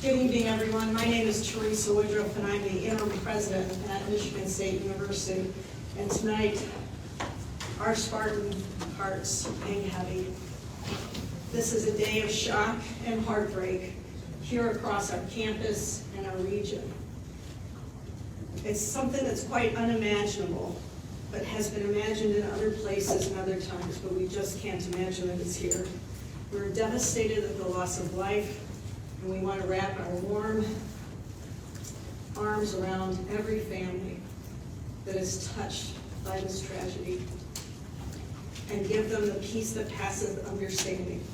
Good evening, everyone. My name is Teresa Woodruff, and I'm the interim president at Michigan State University. And tonight, our Spartan hearts hang heavy. This is a day of shock and heartbreak here across our campus and our region. It's something that's quite unimaginable, but has been imagined in other places and other times, but we just can't imagine that it's here. We're devastated at the loss of life, and we want to wrap our warm arms around every family that is touched by this tragedy and give them the peace that passes understanding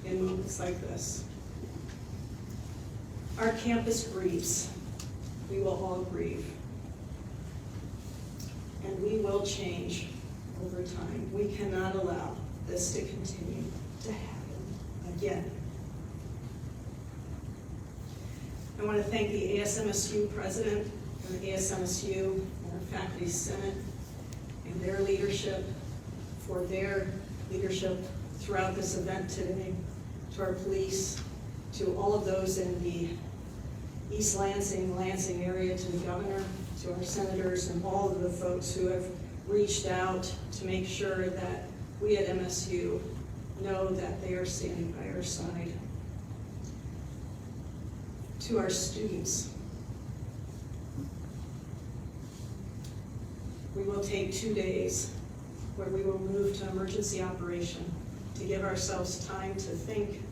in moments like this. Our campus grieves. We will all grieve. And we will change over time. We cannot allow this to continue to happen again. I want to thank the ASMSU president and the ASMSU and our faculty senate and their leadership for their leadership throughout this event today, to our police, to all of those in the East Lansing area, to the governor, to our senators, and all of the folks who have reached out to make sure that we at MSU know that they are standing by our side. To our students, we will take 2 days where we will move to emergency operation to give ourselves time to think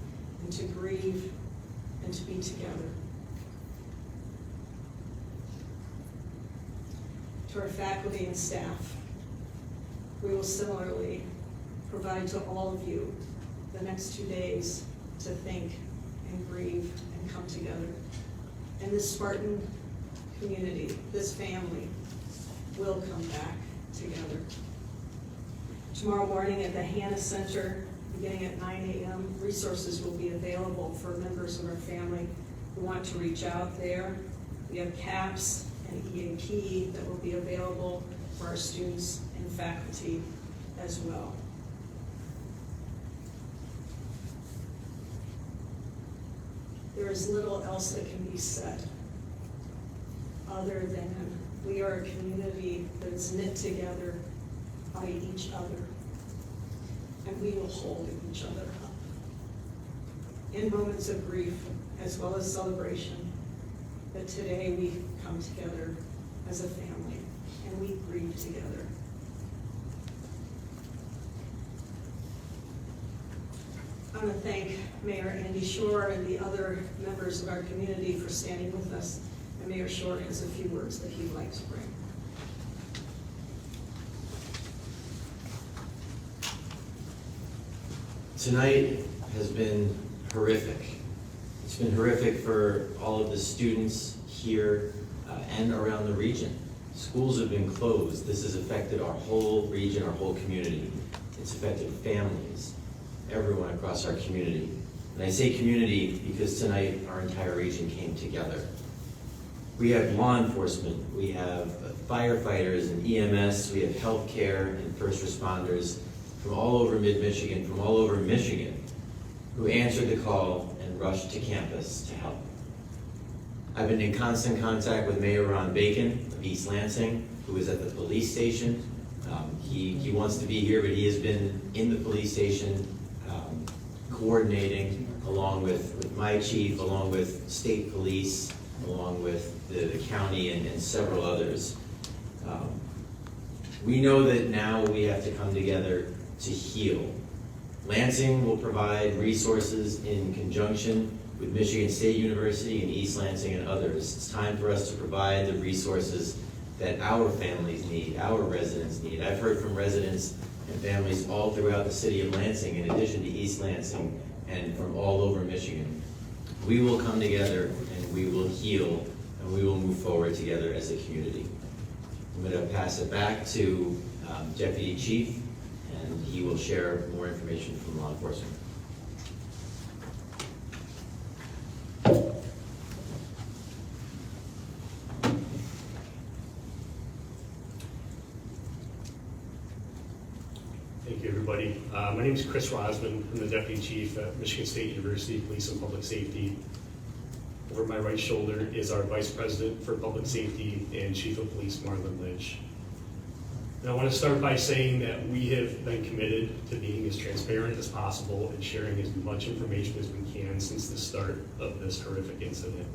and to grieve and to be together. To our faculty and staff, we will similarly provide to all of you the next 2 days to think and grieve and come together. And this Spartan community, this family, will come back together. Tomorrow morning at the Hannah Center, beginning at 9 a.m., resources will be available for members of our family who want to reach out there. We have CAPS and EAP that will be available for our students and faculty as well. There is little else that can be said other than we are a community that is knit together by each other, and we will hold each other up in moments of grief as well as celebration, that today we come together as a family and we grieve together. I want to thank Mayor Andy Shore and the other members of our community for standing with us. And Mayor Shore has a few words that he'd like to bring. Tonight has been horrific. It's been horrific for all of the students here and around the region. Schools have been closed. This has affected our whole region, our whole community. It's affected families, everyone across our community. And I say community because tonight our entire region came together. We have law enforcement, we have firefighters and EMS, we have healthcare and first responders from all over mid-Michigan, from all over Michigan, who answered the call and rushed to campus to help. I've been in constant contact with Mayor Ron Bacon of East Lansing, who is at the police station. He wants to be here, but he has been in the police station coordinating along with my chief, along with state police, along with the county and several others. We know that now we have to come together to heal. Lansing will provide resources in conjunction with Michigan State University and East Lansing and others. It's time for us to provide the resources that our families need, our residents need. I've heard from residents and families all throughout the city of Lansing, in addition to East Lansing, and from all over Michigan. We will come together and we will heal and we will move forward together as a community. I'm going to pass it back to Deputy Chief, and he will share more information from law enforcement. Thank you, everybody. My name is Chris Rosman. I'm the Deputy Chief at Michigan State University Police and Public Safety. Over my right shoulder is our Vice President for Public Safety and Chief of Police, Marlon Lynch. And I want to start by saying that we have been committed to being as transparent as possible and sharing as much information as we can since the start of this horrific incident.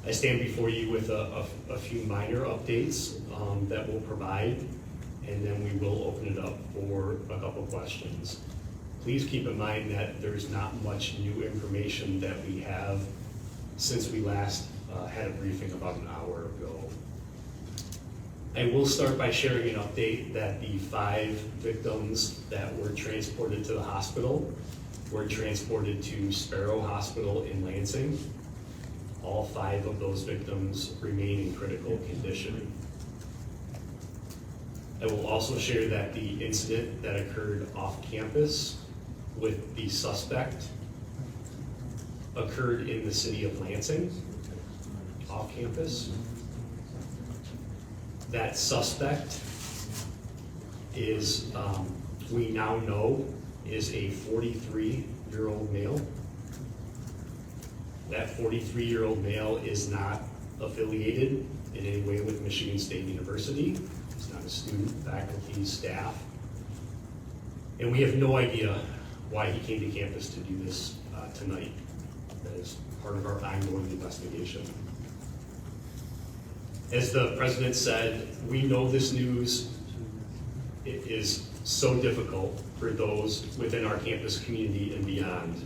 I stand before you with a few minor updates that we'll provide, and then we will open it up for a couple questions. Please keep in mind that there's not much new information that we have since we last had a briefing about an hour ago. I will start by sharing an update that the 5 victims that were transported to the hospital were transported to Sparrow Hospital in Lansing. All 5 of those victims remain in critical condition. I will also share that the incident that occurred off campus with the suspect occurred in the city of Lansing, off campus. That suspect is, we now know, is a 43-year-old male. That 43-year-old male is not affiliated in any way with Michigan State University. He's not a student, faculty, staff. And we have no idea why he came to campus to do this tonight. That is part of our ongoing investigation. As the president said, we know this news is so difficult for those within our campus community and beyond.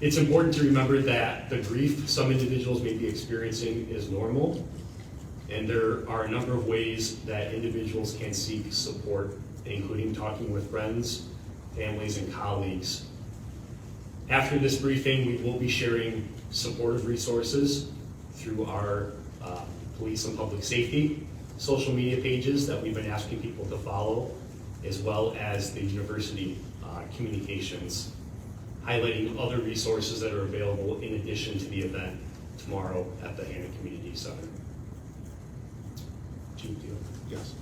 It's important to remember that the grief some individuals may be experiencing is normal, and there are a number of ways that individuals can seek support, including talking with friends, families, and colleagues. After this briefing, we will be sharing supportive resources through our police and public safety social media pages that we've been asking people to follow, as well as the university communications, highlighting other resources that are available in addition to the event tomorrow at the Hannah Community Center. Chief, do you? Yes.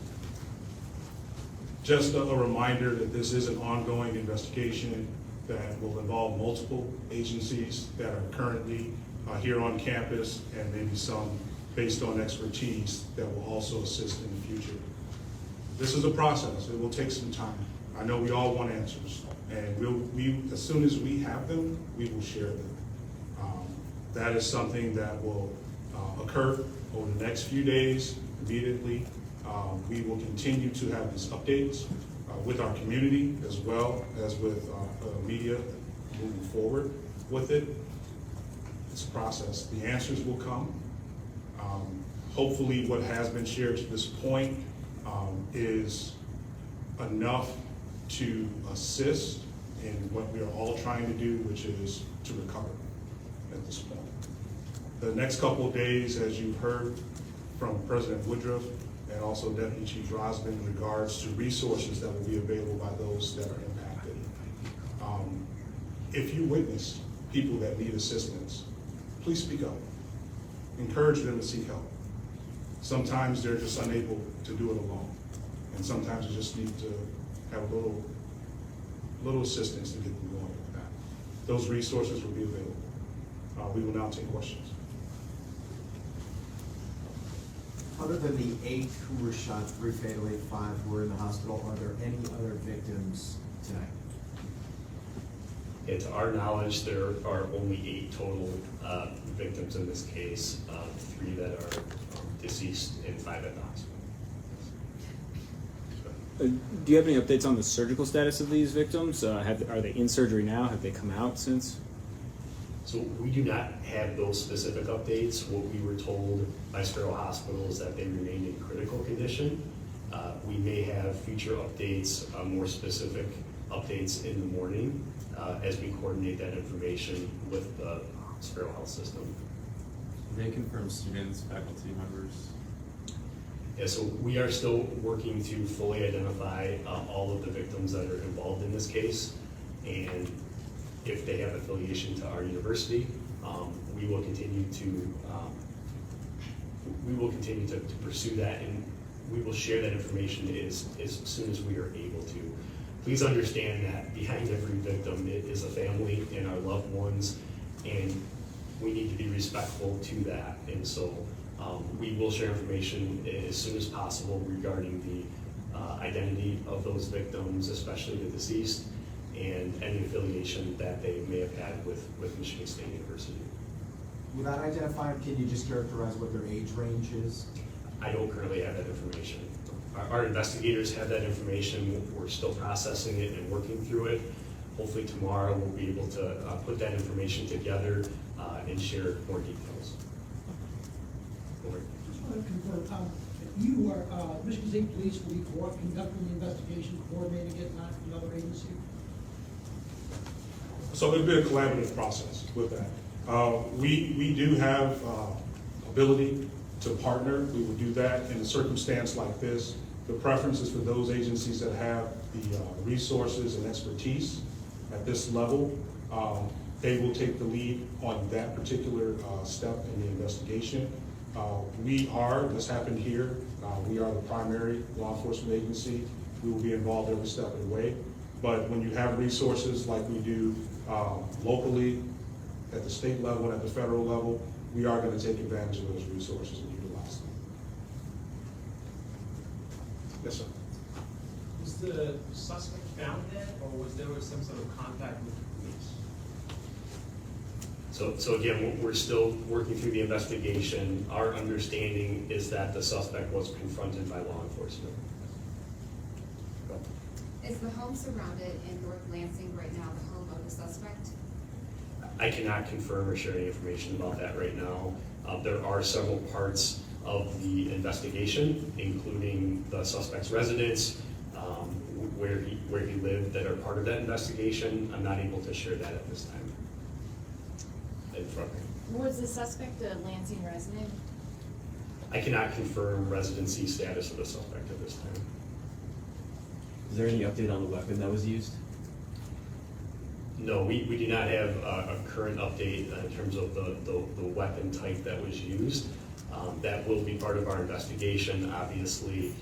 Just a reminder that this is an ongoing investigation that will involve multiple agencies that are currently here on campus, and maybe some based on expertise that will also assist in the future. This is a process. It will take some time. I know we all want answers, and as soon as we have them, we will share them. That is something that will occur over the next few days immediately. We will continue to have these updates with our community as well as with media moving forward with it. It's a process. The answers will come. Hopefully what has been shared to this point is enough to assist in what we are all trying to do, which is to recover at this point. The next couple of days, as you've heard from President Woodruff and also Deputy Chief Rosman in regards to resources that will be available by those that are impacted. If you witness people that need assistance, please speak up. Encourage them to seek help. Sometimes they're just unable to do it alone. And sometimes you just need to have a little assistance to get them going with that. Those resources will be available. We will now take questions. Other than the 8 who were shot, 3 fatally, 5 who were in the hospital, are there any other victims tonight? To our knowledge, there are only 8 total victims in this case, 3 that are deceased and 5 at the hospital. Do you have any updates on the surgical status of these victims? Are they in surgery now? Have they come out since? So we do not have those specific updates. What we were told by Sparrow Hospital is that they remained in critical condition. We may have future updates, more specific updates in the morning as we coordinate that information with the Sparrow Health System. They confirm students, faculty members. Yeah, so we are still working to fully identify all of the victims that are involved in this case, and if they have affiliation to our university, we will continue to pursue that, and we will share that information as soon as we are able to. Please understand that behind every victim is a family and our loved ones, and we need to be respectful to that. And so we will share information as soon as possible regarding the identity of those victims, especially the deceased, and any affiliation that they may have had with Michigan State University. Without identifying, can you just characterize what their age range is? I don't currently have that information. Our investigators have that information. We're still processing it and working through it. Hopefully tomorrow we'll be able to put that information together and share more details. Over. Just want to confirm, you are, Michigan State Police will be conducting the investigation, coordinating it, not another agency? So it'll be a collaborative process with that. We do have ability to partner. We will do that in a circumstance like this. The preference is for those agencies that have the resources and expertise at this level. They will take the lead on that particular step in the investigation. This happened here, we are the primary law enforcement agency. We will be involved every step of the way. But when you have resources like we do locally, at the state level and at the federal level, we are going to take advantage of those resources and utilize them. Yes, sir. Was the suspect found dead, or was there some sort of contact with the police? So again, we're still working through the investigation. Our understanding is that the suspect was confronted by law enforcement. Is the home surrounded in North Lansing right now the home of the suspect? I cannot confirm or share any information about that right now. There are several parts of the investigation, including the suspect's residence, where he lived, that are part of that investigation. I'm not able to share that at this time. In front of me. Was the suspect a Lansing resident? I cannot confirm residency status of the suspect at this time. Is there any update on the weapon that was used? No, we do not have a current update in terms of the weapon type that was used. That will be part of our investigation, obviously,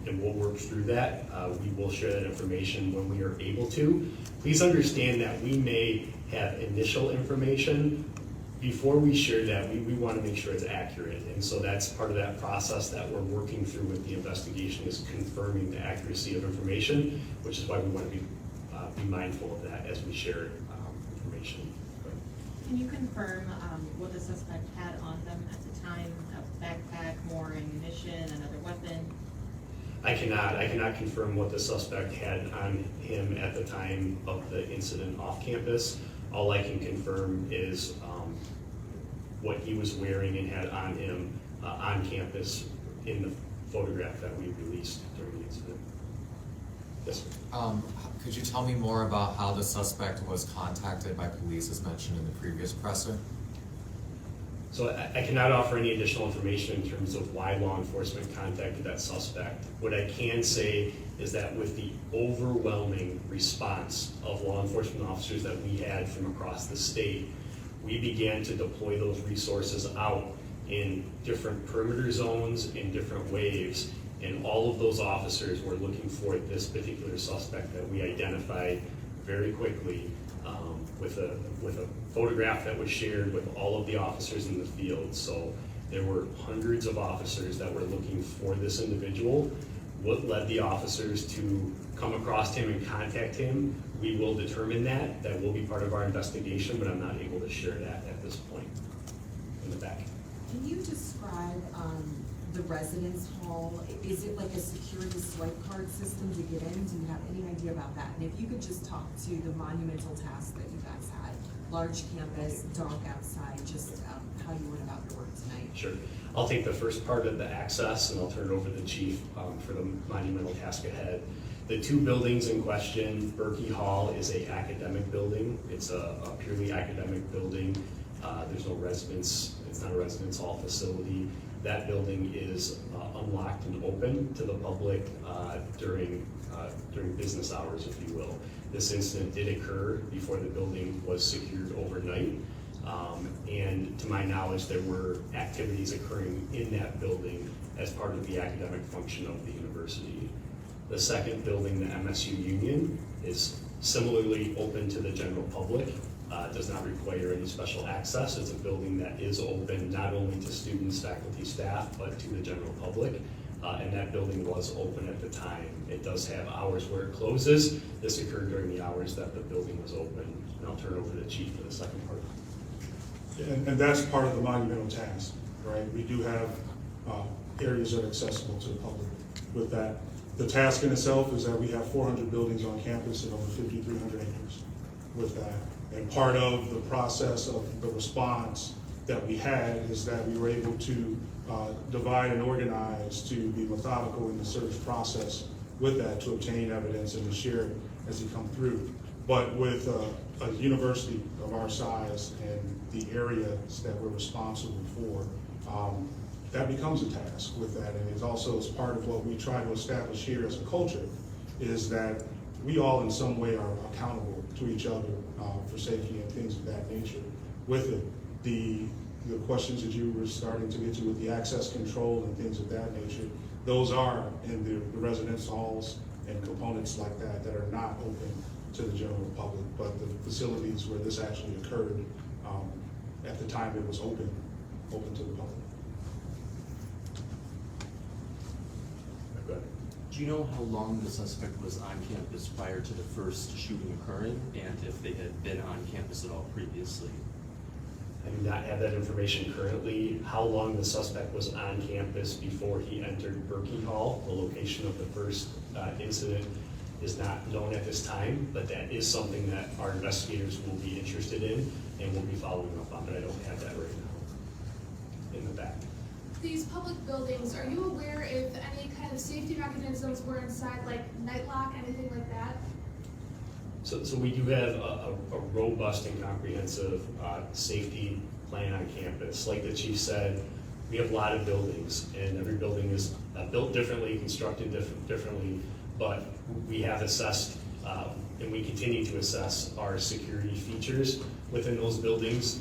and we'll work through that. We will share that information when we are able to. Please understand that we may have initial information. Before we share that, we want to make sure it's accurate. And so that's part of that process that we're working through with the investigation, is confirming the accuracy of information, which is why we want to be mindful of that as we share information. Can you confirm what the suspect had on them at the time? A backpack, more ammunition, another weapon? I cannot confirm what the suspect had on him at the time of the incident off campus. All I can confirm is what he was wearing and had on him on campus in the photograph that we released during the incident. Yes, sir. Could you tell me more about how the suspect was contacted by police as mentioned in the previous presser? So I cannot offer any additional information in terms of why law enforcement contacted that suspect. What I can say is that with the overwhelming response of law enforcement officers that we had from across the state, we began to deploy those resources out in different perimeter zones, in different waves, and all of those officers were looking for this particular suspect that we identified very quickly with a photograph that was shared with all of the officers in the field. So there were hundreds of officers that were looking for this individual. What led the officers to come across him and contact him, we will determine that. That will be part of our investigation, but I'm not able to share that at this point. In the back. Can you describe the residence hall? Is it like a security swipe card system to get in? Do you have any idea about that? And if you could just talk to the monumental task that you guys had, large campus, dark outside, just how you went about your work tonight. Sure. I'll take the first part of the access and I'll turn it over to the chief for the monumental task ahead. The two buildings in question, Berkey Hall is a academic building. It's a purely academic building. There's no residence, it's not a residence hall facility. That building is unlocked and open to the public during business hours, if you will. This incident did occur before the building was secured overnight. And to my knowledge, there were activities occurring in that building as part of the academic function of the university. The second building, the MSU Union, is similarly open to the general public. does not require any special access. It's a building that is open not only to students, faculty, staff, but to the general public. And that building was open at the time. It does have hours where it closes. This occurred during the hours that the building was open. And I'll turn it over to the chief for the second part. And that's part of the monumental task, right? We do have areas that are accessible to the public with that. The task in itself is that we have 400 buildings on campus and over 5,300 acres with that. And part of the process of the response that we had is that we were able to divide and organize, to be methodical in the search process with that, to obtain evidence and to share it as it come through. But with a university of our size and the areas that we're responsible for, that becomes a task with that. And it's also as part of what we try to establish here as a culture, is that we all in some way are accountable to each other for safety and things of that nature. With it, the questions that you were starting to get to with the access control and things of that nature, those are in the residence halls and components like that that are not open to the general public, but the facilities where this actually occurred, at the time it was open to the public. Go ahead. Do you know how long the suspect was on campus prior to the first shooting occurring, and if they had been on campus at all previously? I do not have that information currently. How long the suspect was on campus before he entered Berkey Hall, the location of the first incident, is not known at this time, but that is something that our investigators will be interested in and will be following up on, but I don't have that right now in the back. These public buildings, are you aware if any kind of safety mechanisms were inside, like night lock, anything like that? So we do have a robust and comprehensive safety plan on campus. Like the chief said, we have a lot of buildings, and every building is built differently, constructed differently, but we have assessed, and we continue to assess our security features within those buildings.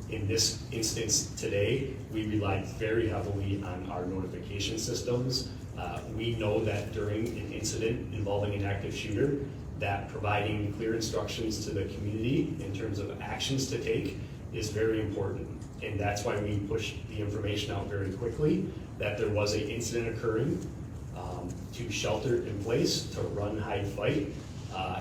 In this instance today, we relied very heavily on our notification systems. We know that during an incident involving an active shooter, that providing clear instructions to the community in terms of actions to take is very important. And that's why we pushed the information out very quickly, that there was an incident occurring, to shelter in place, to run, hide, fight,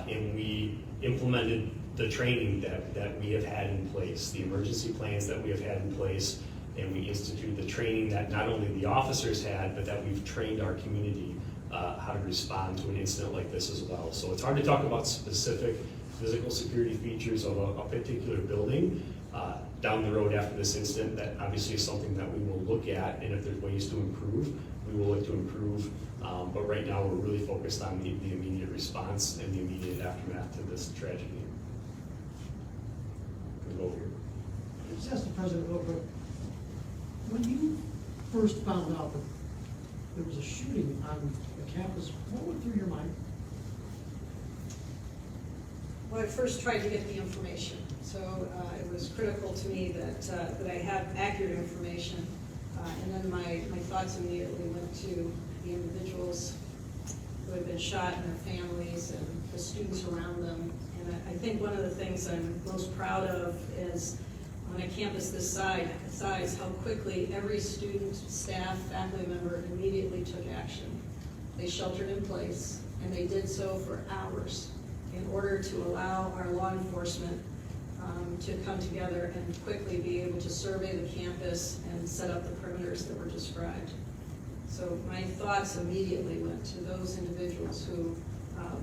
and we implemented the training that we have had in place, the emergency plans that we have had in place, and we instituted the training that not only the officers had, but that we've trained our community how to respond to an incident like this as well. So it's hard to talk about specific physical security features of a particular building. Down the road after this incident, that obviously is something that we will look at, and if there's ways to improve, we will look to improve. But right now, we're really focused on the immediate response and the immediate aftermath to this tragedy. Go over here. Just ask the president real quick. When you first found out that there was a shooting on the campus, what went through your mind? Well, I first tried to get the information, so it was critical to me that I have accurate information. And then my thoughts immediately went to the individuals who had been shot and their families and the students around them. And I think one of the things I'm most proud of is on a campus this size, how quickly every student, staff, faculty member immediately took action. They sheltered in place, and they did so for hours in order to allow our law enforcement to come together and quickly be able to survey the campus and set up the perimeters that were described. So my thoughts immediately went to those individuals who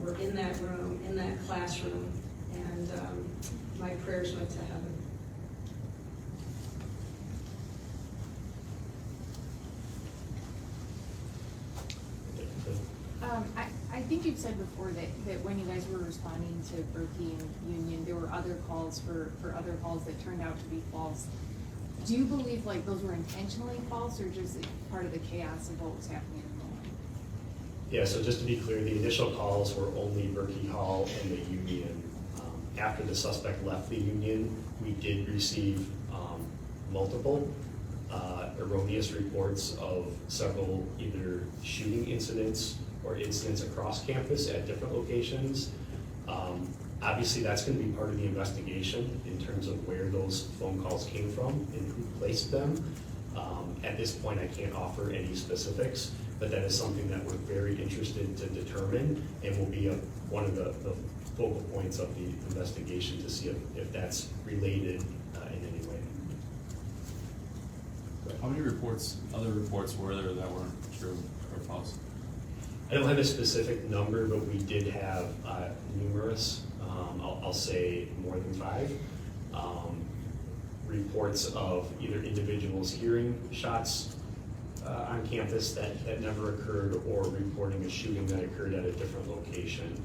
were in that room, in that classroom, and my prayers went to heaven. I think you've said before that when you guys were responding to Berkey and Union, there were other calls for other calls that turned out to be false. Do you believe like those were intentionally false, or just part of the chaos of what was happening in the moment? Yeah, so just to be clear, the initial calls were only Berkey Hall and the Union. After the suspect left the Union, we did receive multiple erroneous reports of several either shooting incidents or incidents across campus at different locations. Obviously, that's gonna be part of the investigation in terms of where those phone calls came from and who placed them. At this point, I can't offer any specifics, but that is something that we're very interested to determine and will be one of the focal points of the investigation to see if that's related in any way. How many other reports were there that weren't true or false? I don't have a specific number, but we did have numerous, I'll say more than 5, reports of either individuals hearing shots on campus that never occurred or reporting a shooting that occurred at a different location.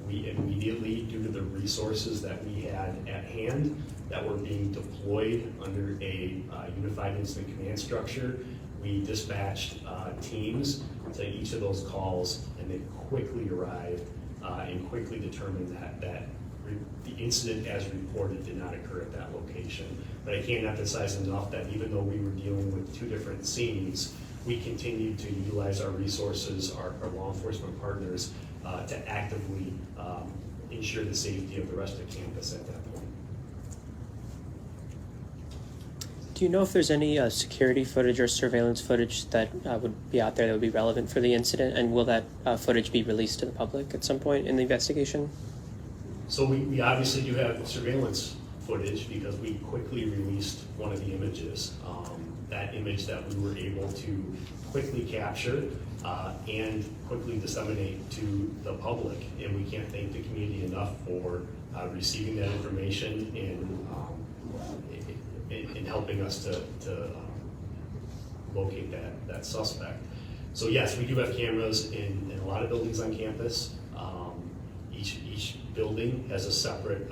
We immediately, due to the resources that we had at hand that were being deployed under a unified incident command structure, we dispatched teams to each of those calls, and they quickly arrived and quickly determined that the incident as reported did not occur at that location. But I can't emphasize enough that even though we were dealing with 2 different scenes, we continued to utilize our resources, our law enforcement partners, to actively ensure the safety of the rest of campus at that point. Do you know if there's any security footage or surveillance footage that would be out there that would be relevant for the incident, and will that footage be released to the public at some point in the investigation? So we obviously do have surveillance footage because we quickly released one of the images. That image that we were able to quickly capture and quickly disseminate to the public. And we can't thank the community enough for receiving that information and helping us to locate that suspect. So yes, we do have cameras in a lot of buildings on campus. Each building has a separate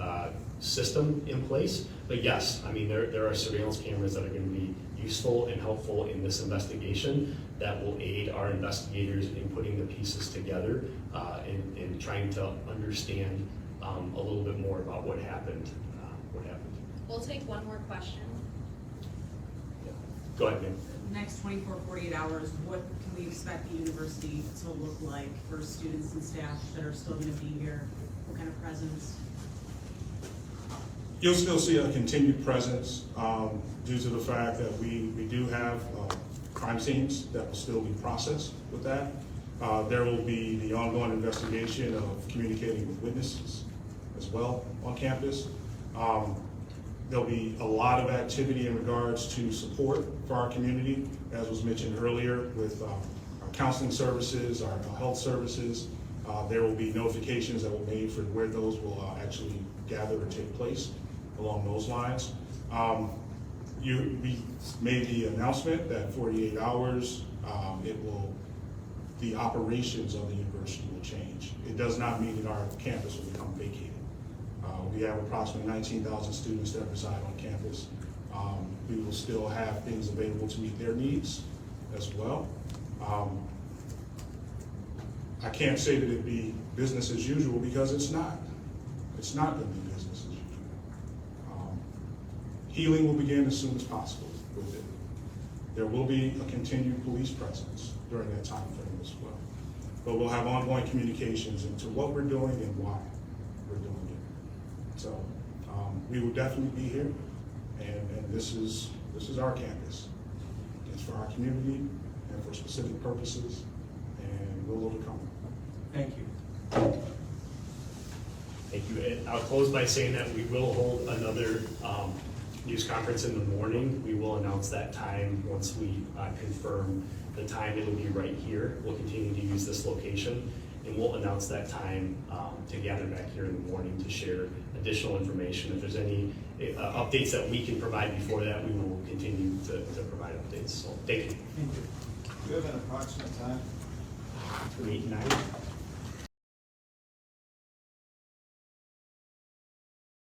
system in place. But yes, I mean, there are surveillance cameras that are going to be useful and helpful in this investigation that will aid our investigators in putting the pieces together and trying to understand a little bit more about what happened. We'll take one more question. Go ahead, ma'am. Next 24, 48 hours, what can we expect the university to look like for students and staff that are still going to be here? What kind of presence? You'll still see a continued presence due to the fact that we do have crime scenes that will still be processed with that. There will be the ongoing investigation of communicating with witnesses as well on campus. There'll be a lot of activity in regards to support for our community, as was mentioned earlier, with our counseling services, our health services. There will be notifications that will be made for where those will actually gather or take place along those lines. We made the announcement that 48 hours, the operations of the university will change. It does not mean that our campus will become vacated. We have approximately 19,000 students that reside on campus. We will still have things available to meet their needs as well. I can't say that it'd be business as usual because it's not. It's not going to be business as usual. Healing will begin as soon as possible with it. There will be a continued police presence during that time frame as well. But we'll have ongoing communications into what we're doing and why we're doing it. So we will definitely be here, and this is our campus. It's for our community and for specific purposes, and we'll overcome it. Thank you. Thank you. And I'll close by saying that we will hold another news conference in the morning. We will announce that time once we confirm the time. It'll be right here. We'll continue to use this location, and we'll announce that time to gather back here in the morning to share additional information. If there's any updates that we can provide before that, we will continue to provide updates. So thank you. Thank you. Do you have an approximate time? 8, 9.